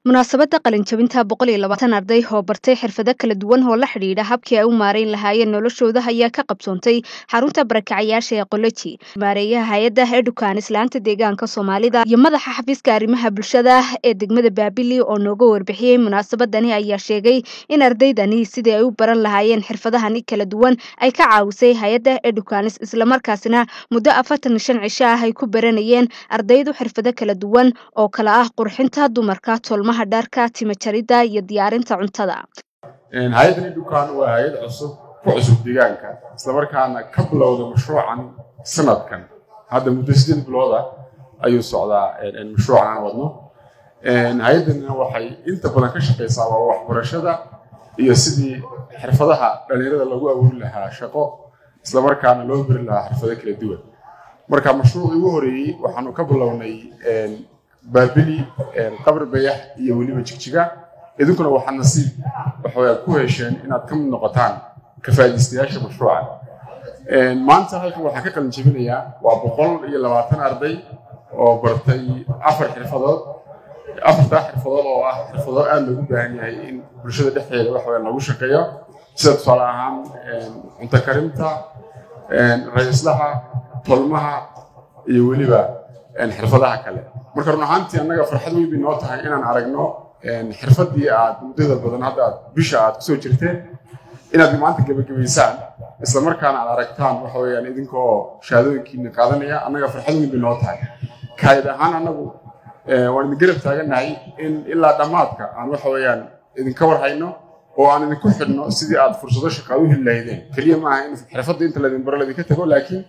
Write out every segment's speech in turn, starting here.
munaasabadda qalinjabinta 120 arday oo bartay xirfado kala duwan oo la xiriira habkii ay u maareyn lahaayeen noloshooda ayaa ka qabsoontay xarunta barakacayaasha ee Qoloji. Maareeyaha hay'adda Edukaan Islaanta deegaanka Soomaalida iyo madaxa xafiiska arrimaha bulshada ee degmada Baabili oo nooga warbixiyay munaasabadani ayaa sheegay in ardaydani sidii ay u baran lahaayeen xirfadahan kala duwan ay ka caawisay hay'adda Edukaan isla markaasina muddo 45 cisho ah ay ku baranayeen ardaydu xirfado kala duwan oo kala ah qurxinta dumarka dharka timo jarida iyo diyaarinta cuntada. hay'adda Edukaan waa hay'ad cusub ku cusub deegaanka isla markaana ka bilowday mashruucan sanadkan hadda muddo 8 bilood ah ayuu socdaa mashruucan wadno hay'adana waxay inta badan ka shaqeysaa waxbarashada iyo sidii xirfadaha dhalinyarada lagu awoodi lahaa shaqo isla markaana loo bari lahaa xirfado kala duwan marka mashruucii ugu horeeyay waxaanu ka bilownay Baabili qabr bayax iyo waliba jigjiga idinkuna waxaan nasiib waxay ku hesheen inaad ka mid noqotaan ka faa'iideystayaasha mashruuca maanta halkan waxaan ka qalin jabinayaa waa 120 arday oo bartay afar xirfadood oo ah xirfado aad loogu baahan yahay in bulshada dhexdeeda wax weyn lagu shaqeeyo sida tusaale ahaan cunto karinta ra'iislaha tolmaha iyo waliba xirfadaha kale marka run ahaantii annaga farxad weyn bay noo tahay inaan aragno xirfadii aad muddada badan hadda bisha aad ku soo jirteen inaad maanta gabagabaysaan isla markaana aad aragtaan waxa weeyaan idinkoo shahaadooyinkiina qaadanaya annaga farxad weyn bay noo tahay kayd ahaan annagu waan idin garab taaganahay in ilaa dhamaadka aan waxa weeyaan idinka warhayno oo aan idinku xidhno sidii aad fursado shaqo u heli lahaydeen kaliya ma aha in xirfadda inta la idin baro la idinka tago laakiin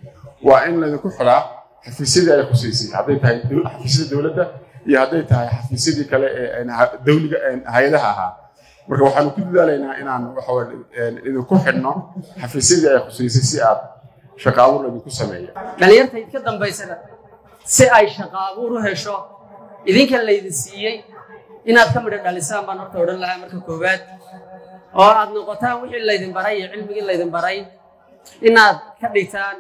waa in la idinku xidhaa xafiisyadii ay khuseysay hadday tahay xafiisyada dawladda iyo hadday tahay xafiisyadii kale ee dawliga hay'adaha ahaa marka waxaanu ku dadaalaynaa inaan waxa weeyaan idinku xidhno xafiisyadii ay khuseysay si aad shaqo abuur idinku sameeyo dhalinyarta ka dambaysana si ay shaqo abuur u hesho idinka la idin siiyay inaad ka midho dhalisaan baan horta odhan lahaa marka koowaad oo aad noqotaan wixii la idin baray iyo cilmigii la idin baray inaad ka dhigtaan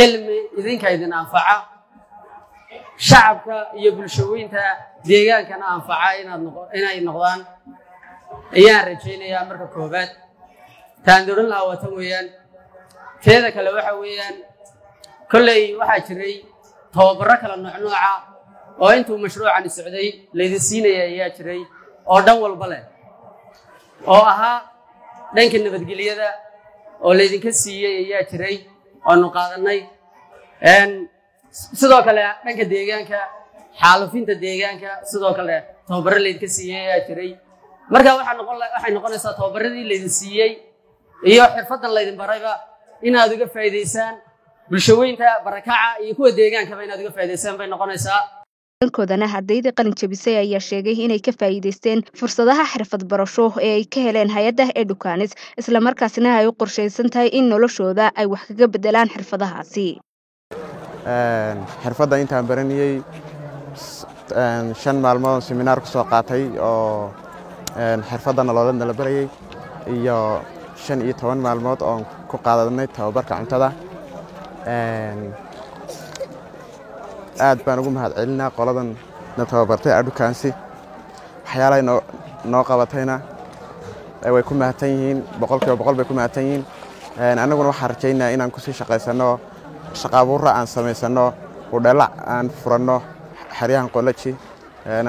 علمي إذن كايدن أنفعه شعبك يبلشوين تا ديجان كان أنفعه إنا النقدان إيان رجينا يا أمريكا كوبات تندرون له وتمويان كذا كلا وحويان كل واحد شري توبرك للنوع وأنتم مشروع عن السعودية لذي سينا يا شري أو دول البلد أو أها لينك النبتقلية ذا أو لذي كسية يا شري أنو قادناي sidoo kale dhanka deegaanka xaalufinta deegaanka sidoo kale tababar la idin siiyay jiray marka waxay noqonaysaa tababaradii la idin siiyay iyo xirfadan la idin barayba inaad uga faa'iideysaan bulshooyinka barakaca iyo kuwa deegaankaba inaad uga faa'iideysaan bay noqonaysaa dankoodana ardayda qalin jabisay ayaa sheegay inay ka faa'iideysteen fursadaha xirfad barasho ee ay ka heleen hay'adda Edukaan isla markaasina ay u qorsheysan tahay in noloshooda ay wax kaga bedelaan xirfadahaasi xirfadda intaan baranayay 5 maalmood seminar ku soo qaatay oo xirfadda nololeed la barayay iyo 15 maalmood oo ku qaadanay tababarka cuntada aad baan ugu mahad celinaa qoladan tababartay Edukaansi waxyaalaha noo qabatayna way ku mahadsan yihiin 100% bay ku mahadsan yihiin anaguna waxaan rajaynayaa inaan ku sii shaqeysano shaqo abuur aan sameysano oo dhalac aan furano xariyahan Qoloji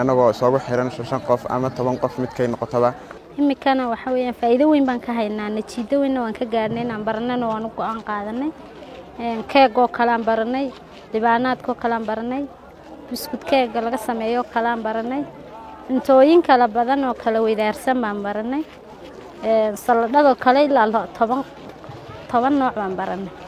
anagoo soo xiran 5 qof ama 10 qof mid kay noqotaba imikana waxa weeyaan faa'iido weyn baan ka haynaa natiijo weyn waan ka gaarnay inaan baranano waan u go'aan qaadanay keego kala baranay dibaanaadko kala baranay biskud keega laga sameeyo kala baranay intooyin kala badan oo kala weydaarsan baan baranay saladado kale ilaa 10 nooc baan baranay